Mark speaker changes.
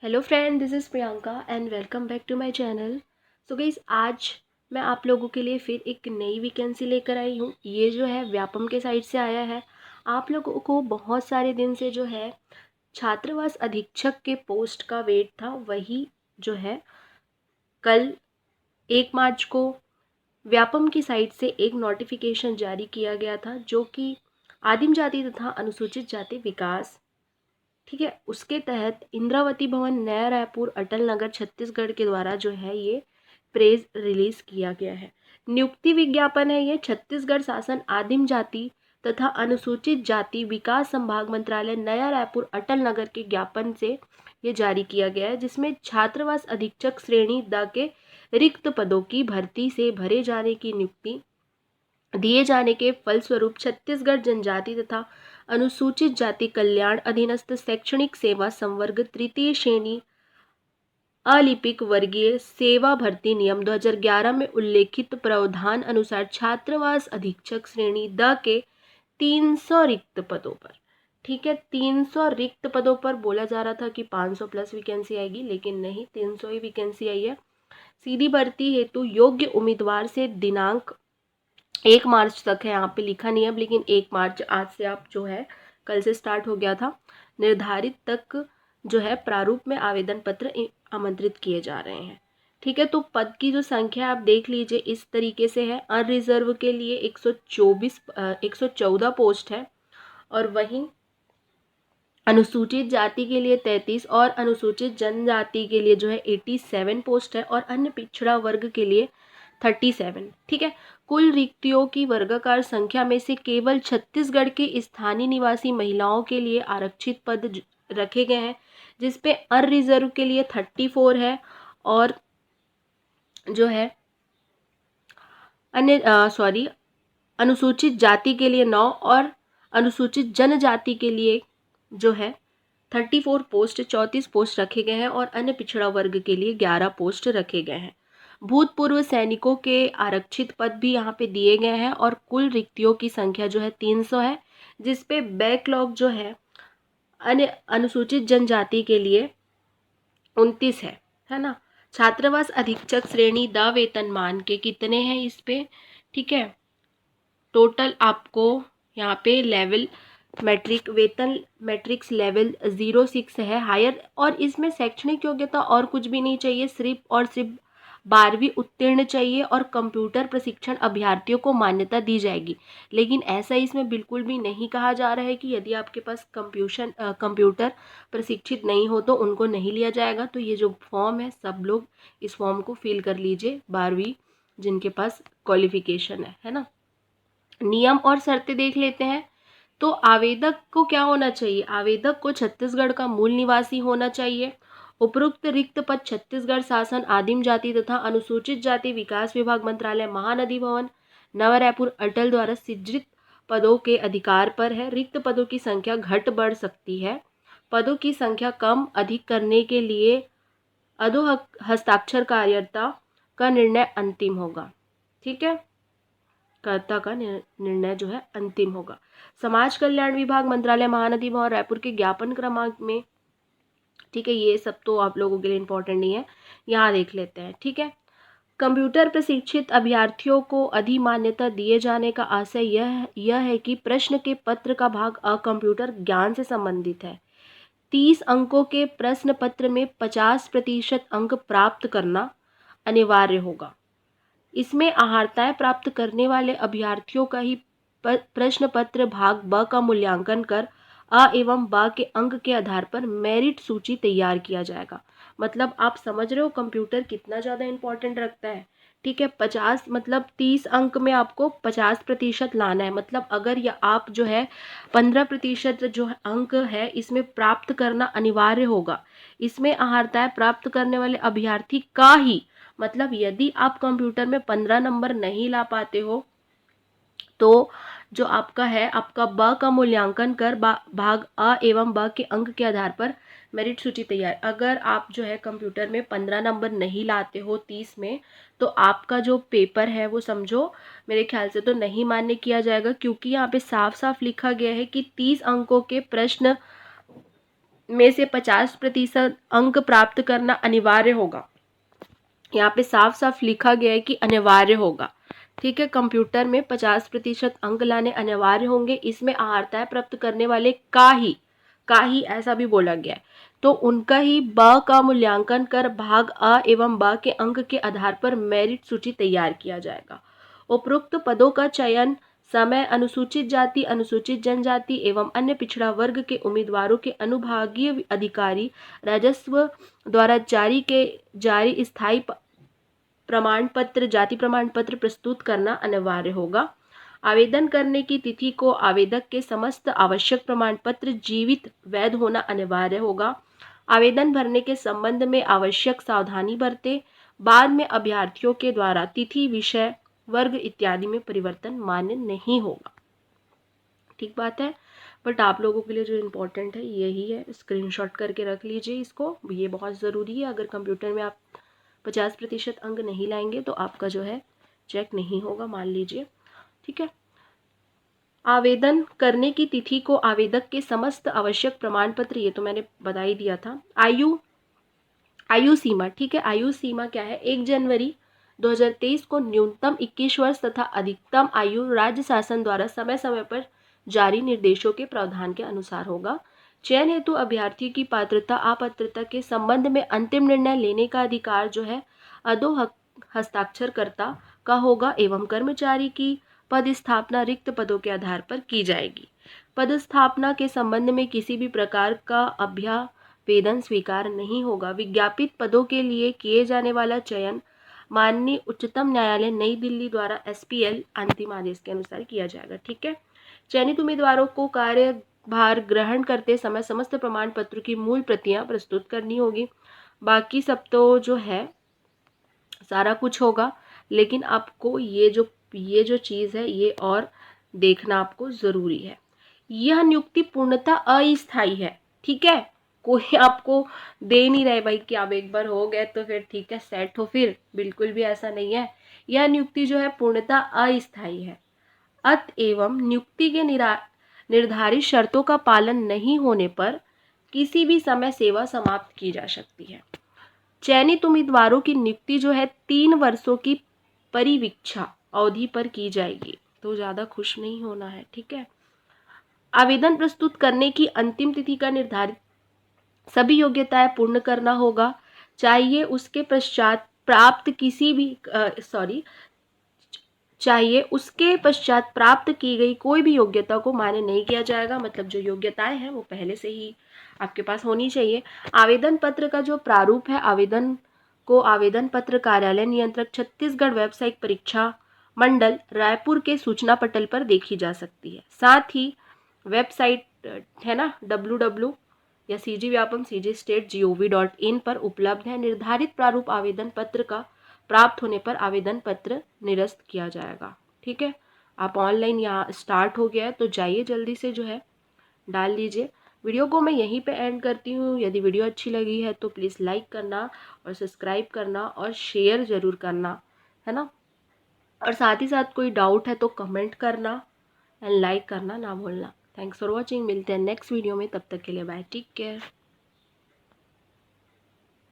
Speaker 1: Hello friend, this is Priyanka and welcome back to my channel. So guys, आज मैं आप लोगों के लिए फिर एक नई वैकेंसी लेकर आई हूँ। ये जो है व्यापम के साइड से आया है। आप लोगों को बहुत सारे दिन से जो है छात्रावास अधीक्षक के पोस्ट का वेट था। वही जो है कल 1 मार्च को व्यापम की साइड से एक नोटिफिकेशन जारी किया गया था, जो कि आदिम जाति तथा अनुसूचित जाति विकास, ठीक है, उसके तहत इंद्रावती भवन, नया रायपुर, अटल नगर, छत्तीसगढ़ के द्वारा जो है ये प्रेस रिलीज किया गया है। नियुक्ति विज्ञापन है ये छत्तीसगढ़ शासन आदिम जाति तथा अनुसूचित जाति विकास संभाग मंत्रालय, नया रायपुर, अटल नगर के ज्ञापन से ये जारी किया गया है, जिसमें छात्रावास अधीक्षक श्रेणी द के रिक्त पदों की भर्ती से भरे जाने की नियुक्ति दिए जाने के फलस्वरूप छत्तीसगढ़ जनजाति तथा अनुसूचित जाति कल्याण अधीनस्थ शैक्षणिक सेवा संवर्ग तृतीय श्रेणी अलिपिक वर्गीय सेवा भर्ती नियम 2011 में उल्लेखित प्रावधान अनुसार छात्रावास अधीक्षक श्रेणी द के 300 रिक्त पदों पर, ठीक है, 300 रिक्त पदों पर बोला जा रहा था कि 500 प्लस वैकेंसी आएगी, लेकिन नहीं, 300 ही वैकेंसी आई है। सीधी भर्ती हेतु योग्य उम्मीदवार से दिनांक 1 मार्च तक है, यहाँ पे लिखा नहीं है, लेकिन 1 मार्च आज से आप जो है कल से स्टार्ट हो गया था, निर्धारित तक जो है प्रारूप में आवेदन पत्र आमंत्रित किए जा रहे हैं। ठीक है, तो पद की जो संख्या आप देख लीजिए इस तरीके से है। अनरिजर्व के लिए 114 पोस्ट है, और वहीं अनुसूचित जाति के लिए 33 और अनुसूचित जनजाति के लिए जो है 87 पोस्ट है, और अन्य पिछड़ा वर्ग के लिए 37। ठीक है, कुल रिक्तियों की वर्गाकार संख्या में से केवल छत्तीसगढ़ के स्थानीय निवासी महिलाओं के लिए आरक्षित पद रखे गए हैं, जिसपे अनरिजर्व के लिए 34 है, और जो है अन्य अनुसूचित जाति के लिए 9 और अनुसूचित जनजाति के लिए जो है 34 पोस्ट, 34 पोस्ट रखे गए हैं, और अन्य पिछड़ा वर्ग के लिए 11 पोस्ट रखे गए हैं। भूतपूर्व सैनिकों के आरक्षित पद भी यहाँ पे दिए गए हैं, और कुल रिक्तियों की संख्या जो है 300 है, जिसपे बैकलॉग जो है अन्य अनुसूचित जनजाति के लिए 29 है ना। छात्रावास अधीक्षक श्रेणी द वेतनमान के कितने हैं इस पे, ठीक है, टोटल आपको यहाँ पे लेवल मैट्रिक्स लेवल 06 है, हायर, और इसमें शैक्षणिक योग्यता और कुछ भी नहीं चाहिए, सिर्फ 12वीं उत्तीर्ण चाहिए, और कंप्यूटर प्रशिक्षण अभ्यर्थियों को मान्यता दी जाएगी। लेकिन ऐसा इसमें बिल्कुल भी नहीं कहा जा रहा है कि यदि आपके पास कंप्यूटर प्रशिक्षित नहीं हो तो उनको नहीं लिया जाएगा। तो ये जो फॉर्म है, सब लोग इस फॉर्म को फिल कर लीजिए, 12वीं जिनके पास क्वालिफिकेशन है ना। नियम और शर्तें देख लेते हैं। तो आवेदक को क्या होना चाहिए, आवेदक को छत्तीसगढ़ का मूल निवासी होना चाहिए। उपरोक्त रिक्त पद छत्तीसगढ़ शासन आदिम जाति तथा अनुसूचित जाति विकास विभाग मंत्रालय, महानदी भवन, नवा रायपुर, अटल द्वारा सृजित पदों के अधिकार पर है। रिक्त पदों की संख्या घट बढ़ सकती है। पदों की संख्या कम अधिक करने के लिए अधो हस्ताक्षर कार्यकर्ता का निर्णय अंतिम होगा। ठीक है, कर्ता का निर्णय जो है अंतिम होगा। समाज कल्याण विभाग मंत्रालय, महानदी भवन, रायपुर के ज्ञापन क्रमांक में, ठीक है, ये सब तो आप लोगों के लिए इंपॉर्टेंट नहीं है, यहाँ देख लेते हैं। ठीक है, कंप्यूटर प्रशिक्षित अभ्यर्थियों को अधिमान्यता दिए जाने का आशय यह है कि प्रश्न के पत्र का भाग कंप्यूटर ज्ञान से संबंधित है। 30 अंकों के प्रश्न पत्र में 50% अंक प्राप्त करना अनिवार्य होगा। इसमें अर्हताएं प्राप्त करने वाले अभ्यर्थियों का ही प्रश्न पत्र भाग ब का मूल्यांकन कर अ एवं ब के अंक के आधार पर मेरिट सूची तैयार किया जाएगा। मतलब आप समझ रहे हो कंप्यूटर कितना ज़्यादा इंपॉर्टेंट रखता है। ठीक है, 50 मतलब 30 अंक में आपको 50% लाना है। मतलब अगर या आप जो है 15% जो है अंक है इसमें प्राप्त करना अनिवार्य होगा। इसमें अर्हताएं प्राप्त करने वाले अभ्यर्थी का ही, मतलब यदि आप कंप्यूटर में 15 नंबर नहीं ला पाते हो तो जो आपका है, आपका ब का मूल्यांकन कर भाग अ एवं ब के अंक के आधार पर मेरिट सूची तैयार। अगर आप जो है कंप्यूटर में 15 नंबर नहीं लाते हो 30 में, तो आपका जो पेपर है वो समझो मेरे ख्याल से तो नहीं मान्य किया जाएगा, क्योंकि यहाँ पे साफ साफ लिखा गया है कि 30 अंकों के प्रश्न में से 50% अंक प्राप्त करना अनिवार्य होगा। यहाँ पे साफ साफ लिखा गया है कि अनिवार्य होगा, ठीक है। कंप्यूटर में 50% अंक लाने अनिवार्य होंगे। इसमें अर्हता प्राप्त करने वाले का ही ऐसा भी बोला गया है, तो उनका ही ब का मूल्यांकन कर भाग अ एवं ब के अंक के आधार पर मेरिट सूची तैयार किया जाएगा। उपरोक्त पदों का चयन समय अनुसूचित जाति, अनुसूचित जनजाति एवं अन्य पिछड़ा वर्ग के उम्मीदवारों के अनुभागीय अधिकारी राजस्व द्वारा जारी स्थायी प्रमाण पत्र, जाति प्रमाण पत्र प्रस्तुत करना अनिवार्य होगा। आवेदन करने की तिथि को आवेदक के समस्त आवश्यक प्रमाण पत्र जीवित वैध होना अनिवार्य होगा। आवेदन भरने के संबंध में आवश्यक सावधानी बरते। बाद में अभ्यर्थियों के द्वारा तिथि, विषय, वर्ग इत्यादि में परिवर्तन मान्य नहीं होगा। ठीक बात है। बट आप लोगों के लिए जो इम्पोर्टेंट है यही है, स्क्रीनशॉट करके रख लीजिए इसको, ये बहुत ज़रूरी है। अगर कंप्यूटर में आप 50% अंक नहीं लाएंगे तो आपका जो है चेक नहीं होगा, मान लीजिए, ठीक है। आवेदन करने की तिथि को आवेदक के समस्त आवश्यक प्रमाण पत्र, ये तो मैंने बता ही दिया था। आयु सीमा, ठीक है। आयु सीमा क्या है? 1 जनवरी 2023 को न्यूनतम 21 वर्ष तथा अधिकतम आयु राज्य शासन द्वारा समय समय पर जारी निर्देशों के प्रावधान के अनुसार होगा। चयन हेतु अभ्यर्थी की पात्रता अपात्रता के संबंध में अंतिम निर्णय लेने का अधिकार जो है अधो हस्ताक्षरकर्ता का होगा एवं कर्मचारी की पदस्थापना रिक्त पदों के आधार पर की जाएगी। पदस्थापना के संबंध में किसी भी प्रकार का अभ्यावेदन स्वीकार नहीं होगा। विज्ञापित पदों के लिए किए जाने वाला चयन माननीय उच्चतम न्यायालय नई दिल्ली द्वारा SPL अंतिम आदेश के अनुसार किया जाएगा, ठीक है। चयनित उम्मीदवारों को कार्यभार ग्रहण करते समय समस्त प्रमाण पत्र की मूल प्रतियां प्रस्तुत करनी होगी। बाकी सब तो जो है सारा कुछ होगा, लेकिन आपको ये जो चीज़ है ये और देखना आपको ज़रूरी है। यह नियुक्ति पूर्णतः अस्थायी है, ठीक है। कोई आपको दे नहीं रहे भाई कि आप एक बार हो गए तो फिर ठीक है सेट हो, फिर बिल्कुल भी ऐसा नहीं है। यह नियुक्ति जो है पूर्णतः अस्थायी है। अतएव नियुक्ति के निर्धारित शर्तों का पालन नहीं होने पर किसी भी समय सेवा समाप्त की जा सकती है। चयनित उम्मीदवारों की नियुक्ति जो है 3 वर्षों की परिवीक्षा अवधि पर की जाएगी, तो ज़्यादा खुश नहीं होना है, ठीक है। आवेदन प्रस्तुत करने की अंतिम तिथि का निर्धारित सभी योग्यताएं पूर्ण करना होगा। चाहिए उसके पश्चात प्राप्त की गई कोई भी योग्यता को मान्य नहीं किया जाएगा। मतलब जो योग्यताएं हैं वो पहले से ही आपके पास होनी चाहिए। आवेदन पत्र का जो प्रारूप है, आवेदन पत्र कार्यालय नियंत्रक छत्तीसगढ़ वेबसाइट परीक्षा मंडल रायपुर के सूचना पटल पर देखी जा सकती है। साथ ही वेबसाइट है ना www या cgvyapam.cgstate.gov.in पर उपलब्ध है। निर्धारित प्रारूप आवेदन पत्र का प्राप्त होने पर आवेदन पत्र निरस्त किया जाएगा, ठीक है। आप ऑनलाइन यहाँ स्टार्ट हो गया है तो जाइए जल्दी से जो है डाल लीजिए। वीडियो को मैं यहीं पे एंड करती हूँ। यदि वीडियो अच्छी लगी है तो प्लीज़ लाइक करना और सब्सक्राइब करना और शेयर ज़रूर करना, है ना। और साथ ही साथ कोई डाउट है तो कमेंट करना एंड लाइक करना ना भूलना। Thanks for watching. मिलते हैं नेक्स्ट वीडियो में, तब तक के लिए बाय, टेक केयर।